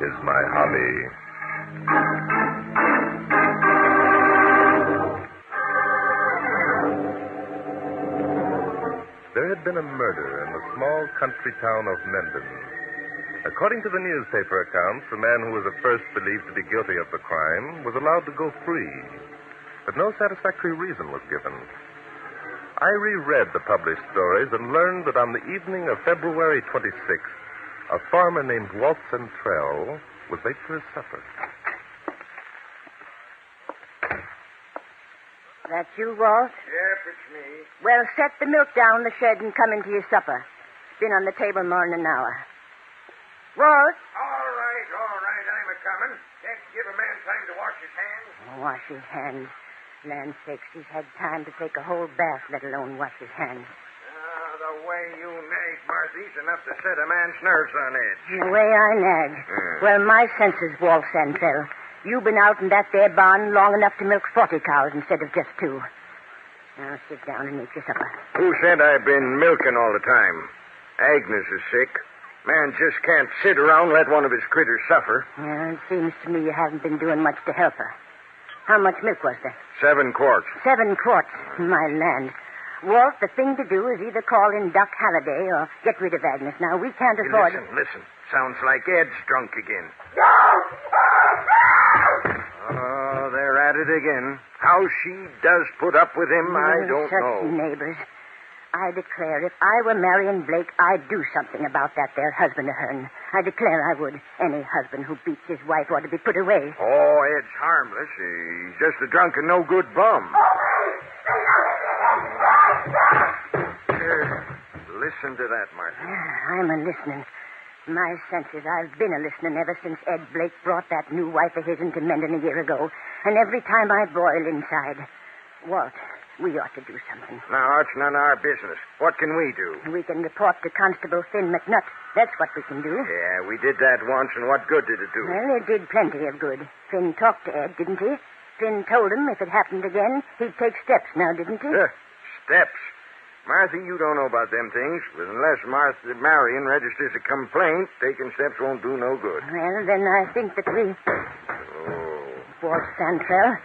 is my hobby. There had been a murder in the small country town of Mendon. According to the newspaper accounts, the man who was at first believed to be guilty of the crime was allowed to go free, but no satisfactory reason was given. I reread the published stories and learned that on the evening of February 26th, a farmer named Walt Centrell was late for his supper. That you, Walt? Yep, it's me. Well, set the milk down in the shed and come into your supper. It's been on the table more than an hour. Walt? All right, I'm a-coming. Can't you give a man time to wash his hands? Wash his hands. Land sakes, he's had time to take a whole bath, let alone wash his hands. The way you nag, Marthy's enough to set a man's nerves on edge. The way I nag. Well, my senses, Walt Santrell. You've been out in that there barn long enough to milk 40 cows instead of just 2. Now sit down and eat your supper. Who said I've been milking all the time? Agnes is sick. Man just can't sit around and let one of his critters suffer. Well, it seems to me you haven't been doing much to help her. How much milk was there? 7 quarts. 7 quarts. My land. Walt, the thing to do is either call in Doc Halliday or get rid of Agnes. Now, we can't afford... Listen. Sounds like Ed's drunk again. Oh, they're at it again. How she does put up with him, I don't such know. Neighbors. I declare, if I were Marion Blake, I'd do something about that there husband of hern. I declare I would. Any husband who beats his wife ought to be put away. Oh, Ed's harmless. He's just a drunk and no-good bum. Listen to that, Martha. I'm a-listening. My senses, I've been a-listening ever since Ed Blake brought that new wife of his into Mendon a year ago. And every time I boil inside. Walt, we ought to do something. Now, it's none of our business. What can we do? We can report to Constable Finn McNutt. That's what we can do. Yeah, we did that once, and what good did it do? Well, it did plenty of good. Finn talked to Ed, didn't he? Finn told him if it happened again, he'd take steps now, didn't he? Steps? Martha, you don't know about them things. But unless Marion registers a complaint, taking steps won't do no good. Well, then I think that we... Oh. Walt Santrell,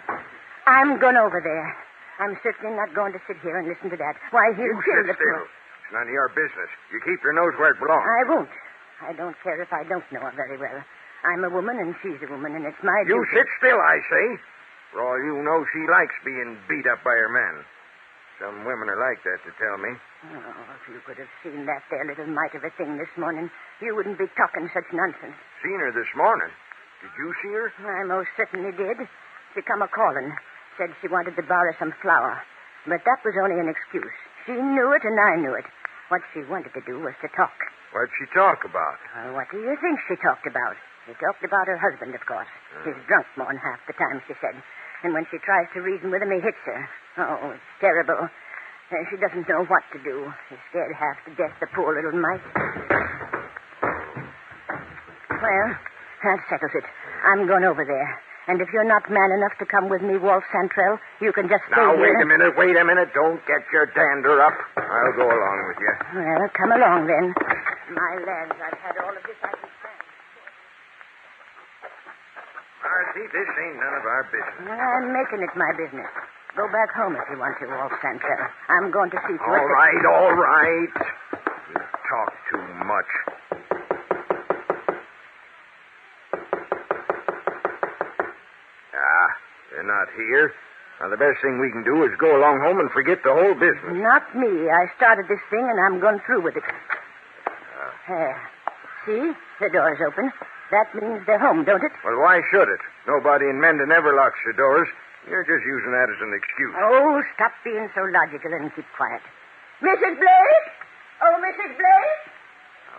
I'm going over there. I'm certainly not going to sit here and listen to that. Why, he'll kill the still. It's none of your business. You keep your nose where it belongs. I won't. I don't care if I don't know her very well. I'm a woman and she's a woman, and it's my duty. You sit still, I say. For all you know, she likes being beat up by her men. Some women are like that, to tell me. Oh, if you could have seen that there little mite of a thing this morning, you wouldn't be talking such nonsense. Seen her this morning? Did you see her? I most certainly did. She come a-calling. Said she wanted to borrow some flour. But that was only an excuse. She knew it and I knew it. What she wanted to do was to talk. What'd she talk about? What do you think she talked about? She talked about her husband, of course. He's drunk more than half the time, she said. And when she tries to reason with him, he hits her. Oh, it's terrible. She doesn't know what to do. She's scared half to death, the poor little mite. Well, that settles it. I'm going over there. And if you're not man enough to come with me, Walt Santrell, you can just stay here. Now, wait a minute. Don't get your dander up. I'll go along with you. Well, come along, then. My lads, I've had all of this I can stand. Marcy, this ain't none of our business. I'm making it my business. Go back home if you want to, Walt Santrell. I'm going to see to it. All right. You talk too much. They're not here. Now, the best thing we can do is go along home and forget the whole business. Not me. I started this thing, and I'm going through with it. See? The door's open. That means they're home, don't it? Well, why should it? Nobody in Mendon ever locks their doors. You're just using that as an excuse. Oh, stop being so logical and keep quiet. Mrs. Blake? Oh, Mrs. Blake?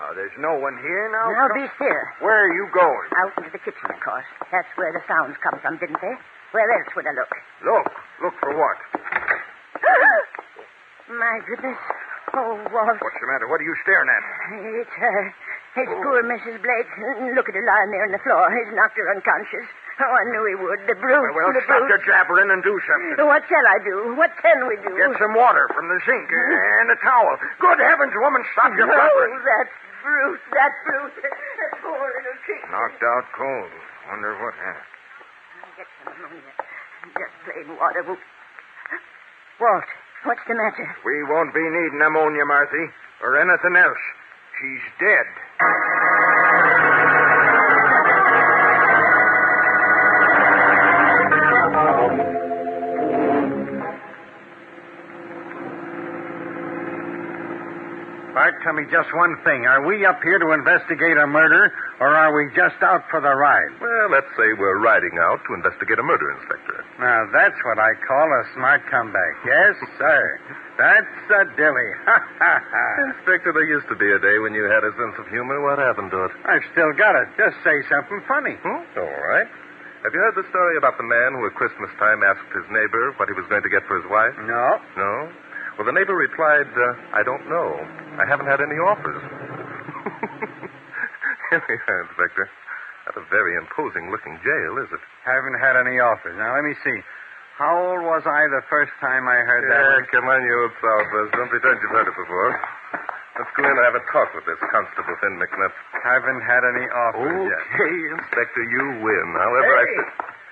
Oh, there's no one here now. Now, be still. Where are you going? Out into the kitchen, of course. That's where the sounds come from, didn't they? Where else would I look? Look for what? My goodness. Oh, Walt. What's the matter? What are you staring at? It's her. It's poor Mrs. Blake. Look at her lying there on the floor. He's knocked her unconscious. Oh, I knew he would. The brute. Well, the stop brute. your jabbering and do something. What shall I do? What can we do? Get some water from the sink and a towel. Good heavens, woman, stop your blubbering. Oh, that brute. That brute. That poor little kid. Knocked out cold. Wonder what happened. I'll get some ammonia. Just plain water. Walt, what's the matter? We won't be needing ammonia, Marthy, or anything else. She's dead. Bart, tell me just one thing. Are we up here to investigate a murder, or are we just out for the ride? Well, let's say we're riding out to investigate a murder, Inspector. Now, that's what I call a smart comeback. Yes, sir. That's a dilly. Ha, ha, ha. Inspector, there used to be a day when you had a sense of humor. What happened to it? I've still got it. Just say something funny. All right. Have you heard the story about the man who at Christmas time asked his neighbor what he was going to get for his wife? No. No? Well, the neighbor replied, I don't know. I haven't had any offers. Here we are, Inspector. Not a very imposing-looking jail, is it? Haven't had any offers. Now, let me see. How old was I the first time I heard that one? Come on, you old sourpuss. Don't pretend you've heard it before. Let's go in and have a talk with this Constable Finn McNutt. Haven't had any offers yet. Okay, Inspector, you win. However, Hey! I said...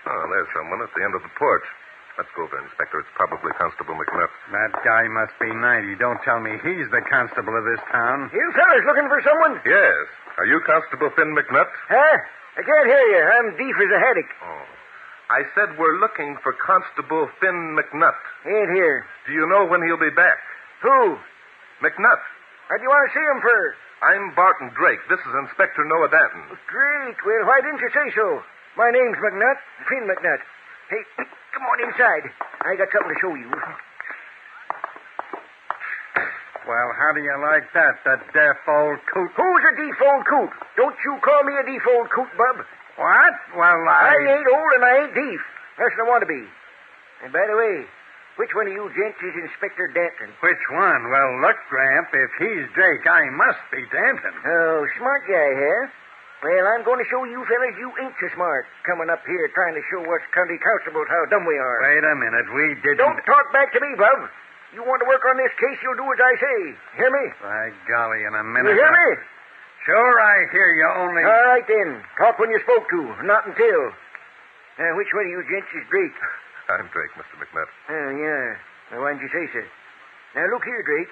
Oh, there's someone at the end of the porch. Let's go over, Inspector. It's probably Constable McNutt. That guy must be 90. Don't tell me he's the constable of this town. You fellas looking for someone? Yes. Are you Constable Finn McNutt? Huh? I can't hear you. I'm deaf as a haddock. Oh. I said we're looking for Constable Finn McNutt. Ain't here. Do you know when he'll be back? Who? McNutt. What do you want to see him for? I'm Barton Drake. This is Inspector Noah Danton. Great. Well, why didn't you say so? My name's McNutt. Finn McNutt. Hey, come on inside. I got something to show you. Well, how do you like that, the deaf old coot? Who's a deaf old coot? Don't you call me a deaf old coot, bub. What? Well, I ain't old and I ain't deaf. That's what I want to be. And by the way, which one of you gents is Inspector Danton? Which one? Well, look, Gramp, if he's Drake, I must be Danton. Oh, smart guy, huh? Well, I'm going to show you fellas you ain't so smart, coming up here trying to show us county constables how dumb we are. Wait a minute, we didn't... Don't talk back to me, bub. You want to work on this case, you'll do as I say. Hear me? By golly, in a minute... You hear me? Sure, I hear you, only... All right, then. Talk when you're spoke to, not until. Now, which one of you gents is Drake? I'm Drake, Mr. McNutt. Oh, yeah. Now, why didn't you say so? Now, look here, Drake.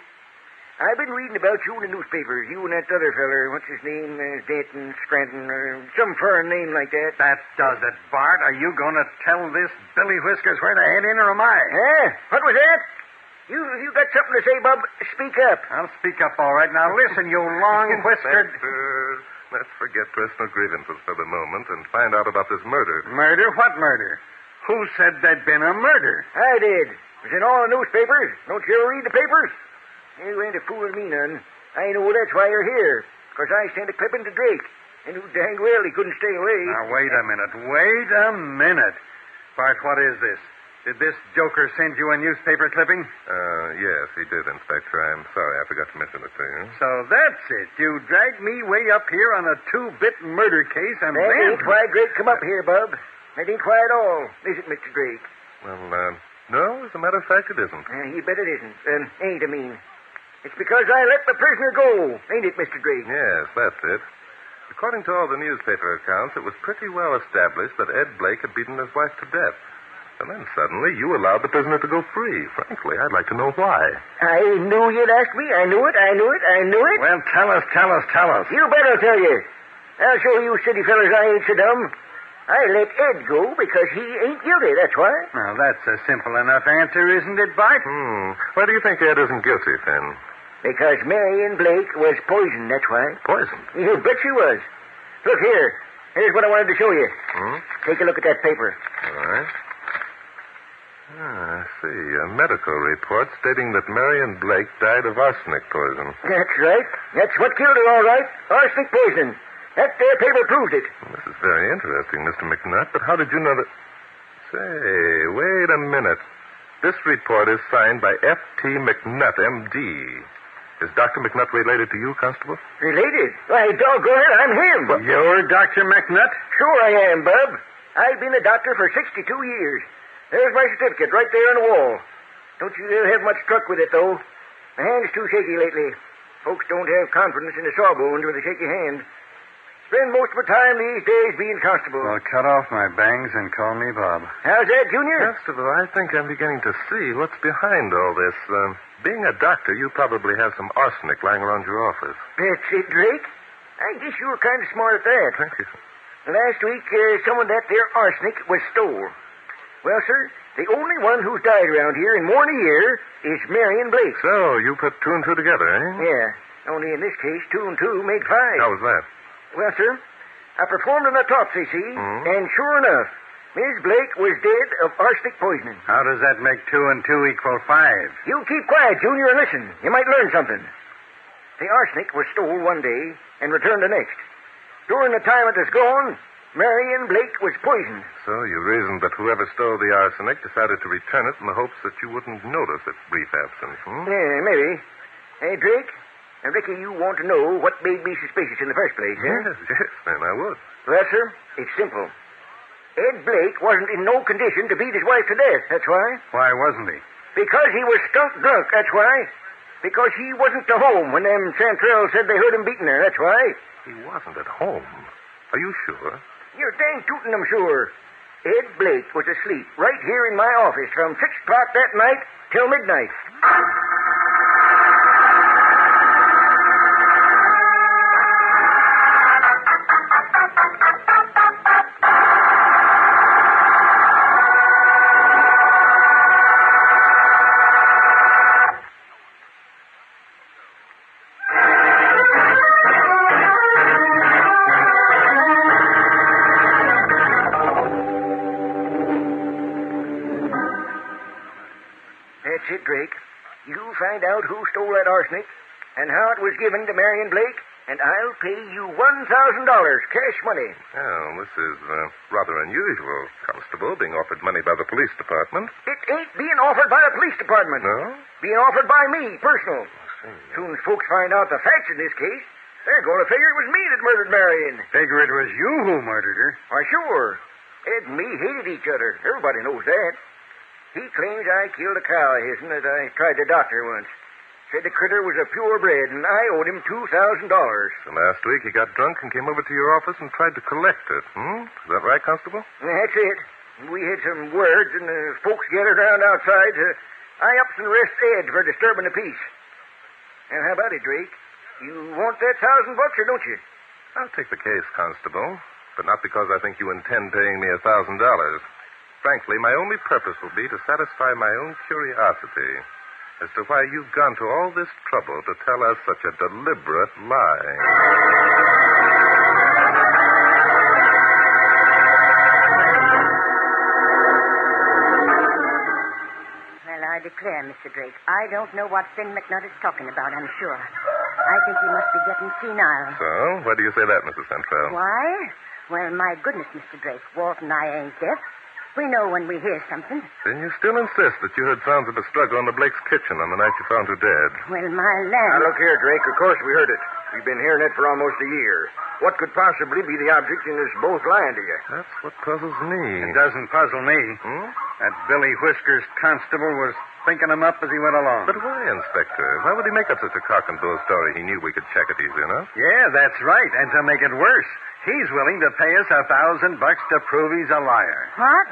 I've been reading about you in the newspapers. You and that other feller, what's his name? Danton, Scranton, or some foreign name like that. That does it, Bart. Are you going to tell this Billy Whiskers where to head in, or am I? Huh? What was that? You got something to say, bub? Speak up. I'll speak up all right. Now, listen, you long-whiskered... Let's forget personal grievances for the moment and find out about this murder. Murder? What murder? Who said there'd been a murder? I did. It was in all the newspapers. Don't you ever read the papers? You ain't a fooling me none. I know that's why you're here. Because I sent a clipping to Drake. And who dang well he couldn't stay away. Now, wait a minute. Wait a minute. Bart, what is this? Did this joker send you a newspaper clipping? Yes, he did, Inspector. I'm sorry I forgot to mention it to you. So that's it. You dragged me way up here on a two-bit murder case and That then... ain't why Drake come up here, bub. That ain't why at all. Is it, Mr. Drake? Well, no, as a matter of fact, it isn't. You bet it isn't. Ain't, I mean. It's because I let the prisoner go. Ain't it, Mr. Drake? Yes, that's it. According to all the newspaper accounts, it was pretty well established that Ed Blake had beaten his wife to death. And then suddenly you allowed the prisoner to go free. Frankly, I'd like to know why. I knew you'd ask me. I knew it. Well, tell us. You bet I'll tell you. I'll show you city fellas I ain't so dumb. I let Ed go because he ain't guilty, that's why. Now, that's a simple enough answer, isn't it, Bart? Why do you think Ed isn't guilty, Finn? Because Marion Blake was poisoned, that's why. Poisoned? You bet she was. Look here. Here's what I wanted to show you. Take a look at that paper. All right. I see. A medical report stating that Marion Blake died of arsenic poison. That's right. That's what killed her, all right. Arsenic poison. That there paper proves it. This is very interesting, Mr. McNutt, but how did you know that... Say, wait a minute. This report is signed by F.T. McNutt, M.D. Is Dr. McNutt related to you, Constable? Related? Why, doggone it, I'm him. You're Dr. McNutt? Sure I am, bub. I've been a doctor for 62 years. There's my certificate right there on the wall. Don't you have much truck with it, though. My hand's too shaky lately. Folks don't have confidence in the sawbones with a shaky hand. Spend most of my time these days being constable. Well, cut off my bangs and call me Bob. How's that, Junior? Constable, I think I'm beginning to see what's behind all this. Being a doctor, you probably have some arsenic lying around your office. That's it, Drake. I guess you were kind of smart at that. Thank you. Last week, some of that there arsenic was stole. Well, sir, the only one who's died around here in more than a year is Marion Blake. So, you put two and two together, eh? Yeah, only in this case, 2 and 2 make 5. How was that? Well, sir, I performed an autopsy, see, and sure enough, Miss Blake was dead of arsenic poisoning. How does that make 2 and 2 equal 5? You keep quiet, Junior, and listen. You might learn something. The arsenic was stole one day and returned the next. During the time it was gone, Marion Blake was poisoned. So, you reasoned that whoever stole the arsenic decided to return it in the hopes that you wouldn't notice its brief absence, Yeah, maybe. Hey, Drake, I reckon you want to know what made me suspicious in the first place, eh? Yes, then I would. Well, sir, it's simple. Ed Blake wasn't in no condition to beat his wife to death, that's why. Why wasn't he? Because he was skunk drunk, that's why. Because he wasn't to home when them Chantrell said they heard him beating her, that's why. He wasn't at home. Are you sure? You're dang tootin' I'm sure. Ed Blake was asleep right here in my office from 6 o'clock that night till midnight. That's it, Drake. You find out who stole that arsenic and how it was given to Marion Blake, and I'll pay you $1,000 cash money. Well, this is rather unusual, Constable, being offered money by the police department. It ain't being offered by the police department. No? Being offered by me, personal. I see. Soon as folks find out the facts in this case, they're going to figure it was me that murdered Marion. Figure it was you who murdered her. Why, sure. Ed and me hated each other. Everybody knows that. He claims I killed a cow of his'n that I tried to doctor once. Said the critter was a purebred, and I owed him $2,000. So last week he got drunk and came over to your office and tried to collect it, Is that right, Constable? That's it. We had some words, and the folks gathered around outside to ups and arrest Ed for disturbing the peace. And how about it, Drake? You want that $1,000 or don't you? I'll take the case, Constable, but not because I think you intend paying me $1,000. Frankly, my only purpose will be to satisfy my own curiosity as to why you've gone to all this trouble to tell us such a deliberate lie. Well, I declare, Mr. Drake, I don't know what Finn McNutt is talking about, I'm sure. I think he must be getting senile. So, why do you say that, Mrs. Centrell? Why? Well, my goodness, Mr. Drake, Walt and I ain't deaf. We know when we hear something. Then you still insist that you heard sounds of a struggle in the Blake's kitchen on the night you found her dead. Well, my land. Now, look here, Drake. Of course we heard it. We've been hearing it for almost a year. What could possibly be the object in us both lying to you? That's what puzzles me. It doesn't puzzle me. That Billy Whiskers constable was thinking him up as he went along. But why, Inspector? Why would he make up such a cock and bull story? He knew we could check it easy enough. Yeah, that's right. And to make it worse, he's willing to pay us $1,000 to prove he's a liar. What?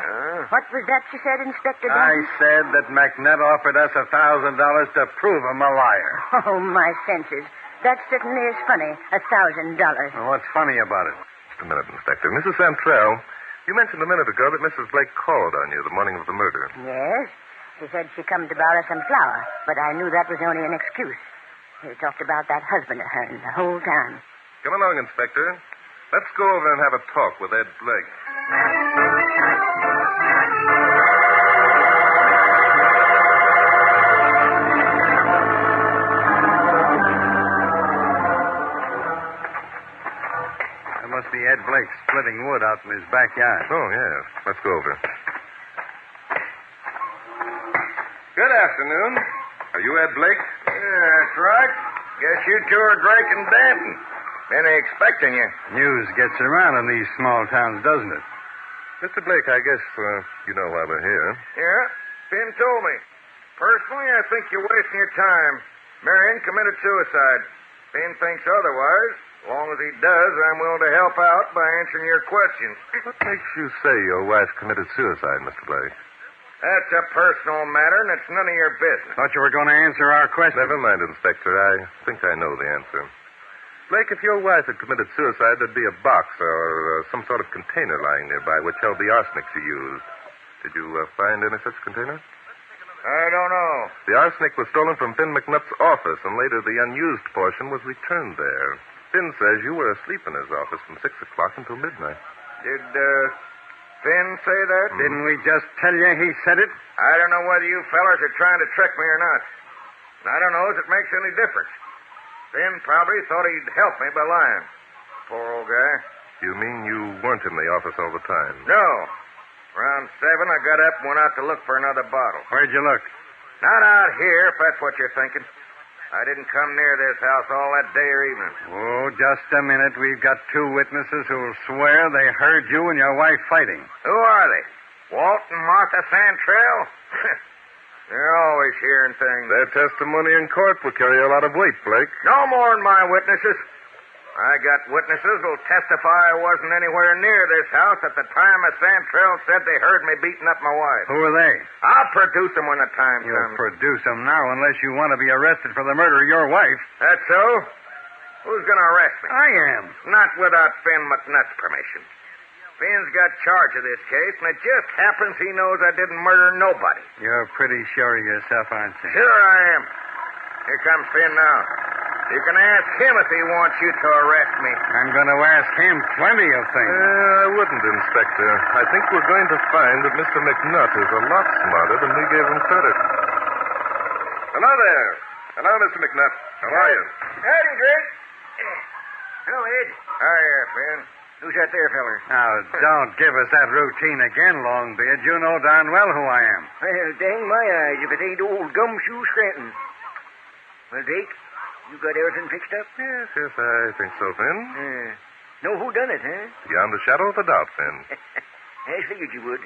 What was that you said, Inspector I Denton? said that McNutt offered us $1,000 to prove him a liar. Oh, my senses. That certainly is funny. $1,000. Well, what's funny about it? Just a minute, Inspector. Mrs. Santrell, you mentioned a minute ago that Mrs. Blake called on you the morning of the murder. Yes. She said she come to borrow some flour, but I knew that was only an excuse. She talked about that husband of hers the whole time. Come along, Inspector. Let's go over and have a talk with Ed Blake. That must be Ed Blake splitting wood out in his backyard. Oh, yes. Let's go over. Good afternoon. Are you Ed Blake? Yeah, that's right. Guess you two are Drake and Danton. Been expecting you. News gets around in these small towns, doesn't it? Mr. Blake, I guess you know why we're here. Yeah, Finn told me. Personally, I think you're wasting your time. Marion committed suicide. Finn thinks otherwise. As long as he does, I'm willing to help out by answering your questions. What makes you say your wife committed suicide, Mr. Blake? That's a personal matter, and it's none of your business. Thought you were going to answer our question. Never mind, Inspector. I think I know the answer. Blake, if your wife had committed suicide, there'd be a box or some sort of container lying nearby which held the arsenic she used. Did you find any such container? I don't know. The arsenic was stolen from Finn McNutt's office, and later the unused portion was returned there. Finn says you were asleep in his office from 6 o'clock until midnight. Did Finn say that? Didn't we just tell you he said it? I don't know whether you fellas are trying to trick me or not. I don't know if it makes any difference. Finn probably thought he'd help me by lying. Poor old guy. You mean you weren't in the office all the time? No. Around 7, I got up and went out to look for another bottle. Where'd you look? Not out here, if that's what you're thinking. I didn't come near this house all that day or evening. Oh, just a minute. We've got 2 witnesses who'll swear they heard you and your wife fighting. Who are they? Walt and Martha Santrell? They're always hearing things. Their testimony in court will carry a lot of weight, Blake. No more than my witnesses. I got witnesses who'll testify I wasn't anywhere near this house at the time the Santrell said they heard me beating up my wife. Who are they? I'll produce them when the time You'll comes. produce them now unless you want to be arrested for the murder of your wife. That's so? Who's going to arrest me? I am. Not without Finn McNutt's permission. Finn's got charge of this case, and it just happens he knows I didn't murder nobody. You're pretty sure of yourself, aren't you? Sure I am. Here comes Finn now. You can ask him if he wants you to arrest me. I'm going to ask him plenty of things. I wouldn't, Inspector. I think we're going to find that Mr. McNutt is a lot smarter than we gave him credit. Hello there. Hello, Mr. McNutt. How are you? Howdy, Drake. Hello, Ed. Hiya, Finn. Who's that there, feller? Now, don't give us that routine again, Longbeard. You know darn well who I am. Well, dang my eyes if it ain't old Gumshoe Scranton. Well, Drake, you got everything fixed up? Yes, I think so, Finn. Know who done it, huh? Beyond a shadow of a doubt, Finn. I figured you would.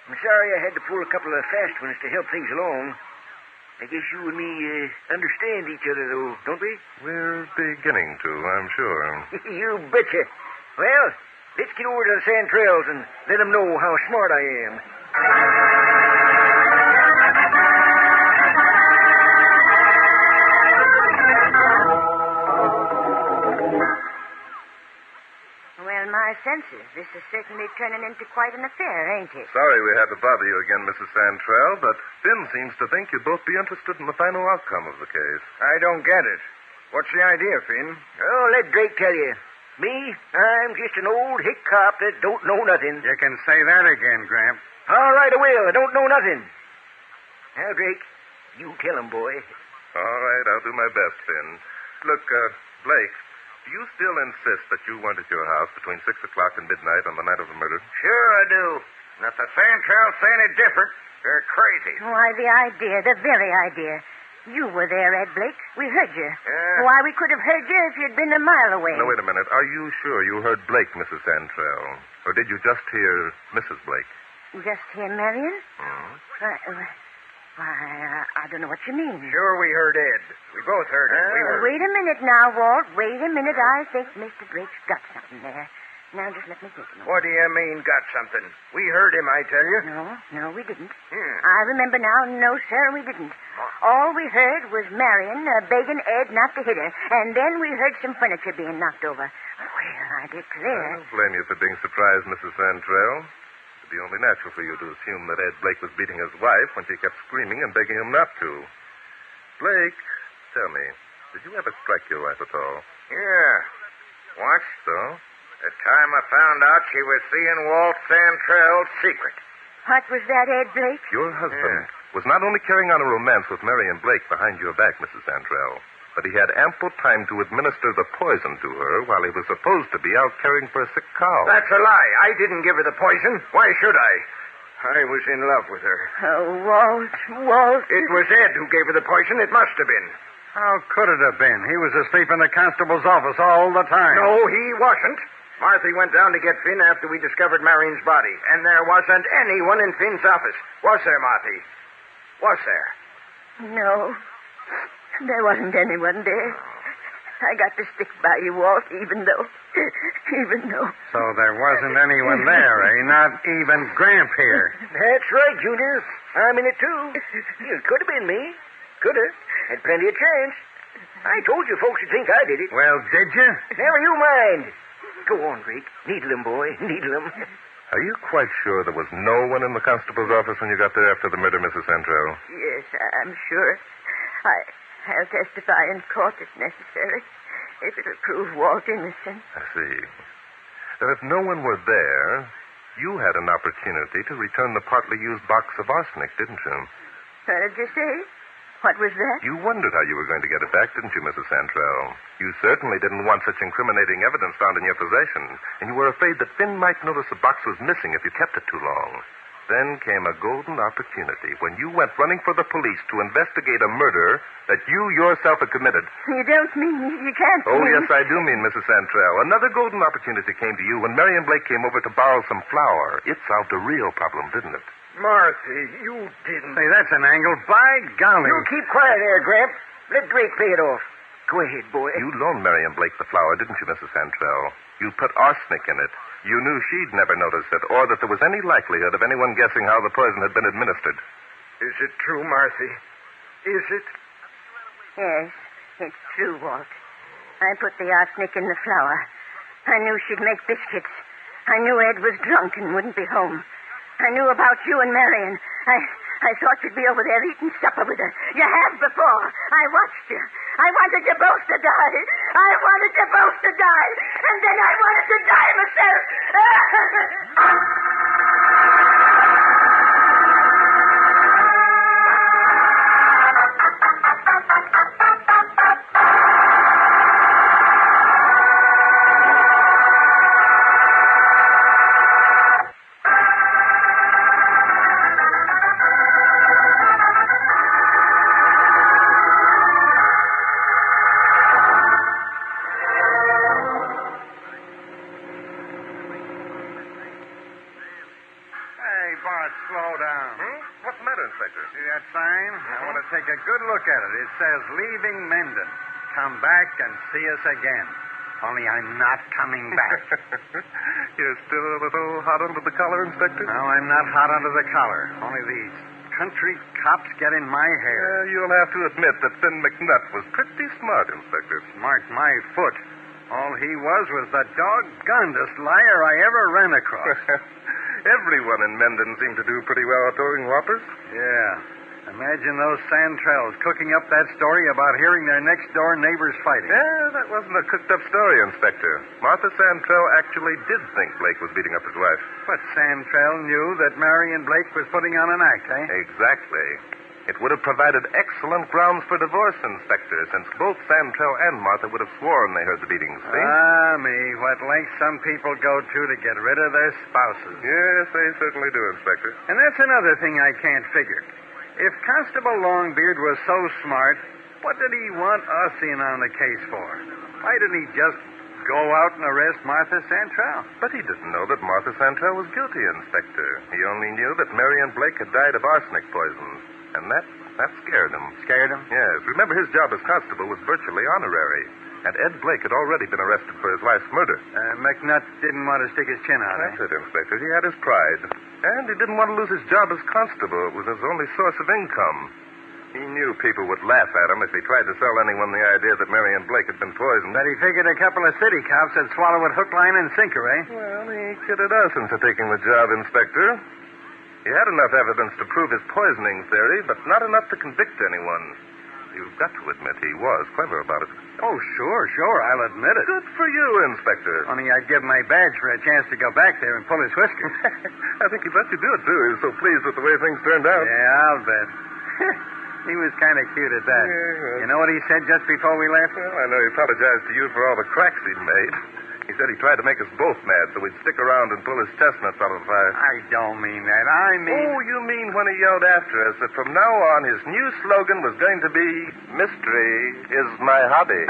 I'm sorry I had to pull a couple of fast ones to help things along. I guess you and me understand each other, though, don't we? We're beginning to, I'm sure. You betcha. Well, let's get over to the Santrells and let them know how smart I am. Well, my senses, this is certainly turning into quite an affair, ain't it? Sorry we had to bother you again, Mrs. Santrell, but Finn seems to think you'd both be interested in the final outcome of the case. I don't get it. What's the idea, Finn? Oh, let Drake tell you. Me, I'm just an old hick cop that don't know nothing. You can say that again, Gramp. All right, I will. I don't know nothing. Now, Drake, you tell him, boy. All right, I'll do my best, Finn. Look, Blake, do you still insist that you weren't at your house between 6 o'clock and midnight on the night of the murder? Sure I do. And if the Santrells say any different, they're crazy. Why, the idea, the very idea. You were there, Ed Blake. We heard you. Yeah. Why, we could have heard you if you'd been a mile away. Now, wait a minute. Are you sure you heard Blake, Mrs. Santrell? Or did you just hear Mrs. Blake? Just hear Marion? Hmm? I don't know what you mean. Sure we heard Ed. We both heard him. Wait a minute now, Walt. Wait a minute. I think Mr. Blake's got something there. Now, just let me think a minute. What do you mean, got something? We heard him, I tell you. No, we didn't. Hmm. I remember now. No, sir, we didn't. All we heard was Marion begging Ed not to hit her, and then we heard some furniture being knocked over. Well, I declare. I don't blame you for being surprised, Mrs. Santrell. It'd be only natural for you to assume that Ed Blake was beating his wife when she kept screaming and begging him not to. Blake, tell me, did you ever strike your wife at all? Yeah. Once. So? The time I found out she was seeing Walt Santrell's secret. What was that, Ed Blake? Your husband was not only carrying on a romance with Marion Blake behind your back, Mrs. Santrell, but he had ample time to administer the poison to her while he was supposed to be out caring for a sick cow. That's a lie. I didn't give her the poison. Why should I? I was in love with her. Oh, Walt. It was Ed who gave her the poison. It must have been. How could it have been? He was asleep in the constable's office all the time. No, he wasn't. Marthy went down to get Finn after we discovered Marion's body, and there wasn't anyone in Finn's office. Was there, Marthy? Was there? No. There wasn't anyone there. I got to stick by you, Walt, even though. So there wasn't anyone there, eh? Not even Gramp here. That's right, Junior. I'm in it, too. It could have been me. Could have. Had plenty of chance. I told you folks would think I did it. Well, did you? Never you mind. Go on, Drake. Needle him, boy. Needle him. Are you quite sure there was no one in the constable's office when you got there after the murder, Mrs. Santrell? Yes, I'm sure. I'll testify in court if necessary, if it'll prove Walt innocent. I see. Then if no one were there, you had an opportunity to return the partly used box of arsenic, didn't you? What did you say? What was that? You wondered how you were going to get it back, didn't you, Mrs. Santrell? You certainly didn't want such incriminating evidence found in your possession, and you were afraid that Finn might notice the box was missing if you kept it too long. Then came a golden opportunity when you went running for the police to investigate a murder that you yourself had committed. You don't mean you can't Oh, mean... yes, I do mean, Mrs. Santrell. Another golden opportunity came to you when Marion Blake came over to borrow some flour. It solved a real problem, didn't it? Marthy, you didn't. Say, that's an angle. By golly. You keep quiet there, Gramp. Let Drake pay it off. Go ahead, boy. You loaned Marion Blake the flour, didn't you, Mrs. Santrell? You put arsenic in it. You knew she'd never notice it, or that there was any likelihood of anyone guessing how the poison had been administered. Is it true, Marthy? Is it? Yes, it's true, Walt. I put the arsenic in the flour. I knew she'd make biscuits. I knew Ed was drunk and wouldn't be home. I knew about you and Marion. I thought you'd be over there eating supper with her. You have before. I watched you. I wanted you both to die. I wanted you both to die. And then I wanted to die myself. Slow down. What's the matter, Inspector? See that sign? I want to take a good look at it. It says, leaving Mendon. Come back and see us again. Only I'm not coming back. You're still a little hot under the collar, Inspector? No, I'm not hot under the collar. Only these country cops get in my hair. You'll have to admit that Finn McNutt was pretty smart, Inspector. Smart my foot. All he was the doggonedest liar I ever ran across. Everyone in Mendon seemed to do pretty well at throwing whoppers. Yeah. Imagine those Santrells cooking up that story about hearing their next-door neighbors fighting. Yeah, that wasn't a cooked-up story, Inspector. Martha Santrell actually did think Blake was beating up his wife. But Santrell knew that Marion Blake was putting on an act, eh? Exactly. It would have provided excellent grounds for divorce, Inspector, since both Santrell and Martha would have sworn they heard the beatings, see? Ah, me. What lengths some people go to get rid of their spouses. Yes, they certainly do, Inspector. And that's another thing I can't figure. If Constable Longbeard was so smart, what did he want us in on the case for? Why didn't he just go out and arrest Martha Santrell? But he didn't know that Martha Santrell was guilty, Inspector. He only knew that Marion Blake had died of arsenic poison. And that scared him. Scared him? Yes. Remember, his job as constable was virtually honorary. And Ed Blake had already been arrested for his wife's murder. McNutt didn't want to stick his chin out, That's it, Inspector. He had his pride. And he didn't want to lose his job as constable. It was his only source of income. He knew people would laugh at him if he tried to sell anyone the idea that Marion Blake had been poisoned. But he figured a couple of city cops would swallow it hook, line, and sinker, eh? Well, he kidded us into taking the job, Inspector. He had enough evidence to prove his poisoning theory, but not enough to convict anyone. You've got to admit he was clever about it. Oh, sure, I'll admit it. Good for you, Inspector. Only I'd give my badge for a chance to go back there and pull his whiskers. I think he'd let you do it, too. He was so pleased with the way things turned out. Yeah, I'll bet. He was kind of cute at that. Yeah, well. You know what he said just before we left? Well, I know he apologized to you for all the cracks he'd made. He said he tried to make us both mad so we'd stick around and pull his chestnuts out of the fire. I don't mean that. I mean... Oh, you mean when he yelled after us that from now on his new slogan was going to be, Mystery is my hobby.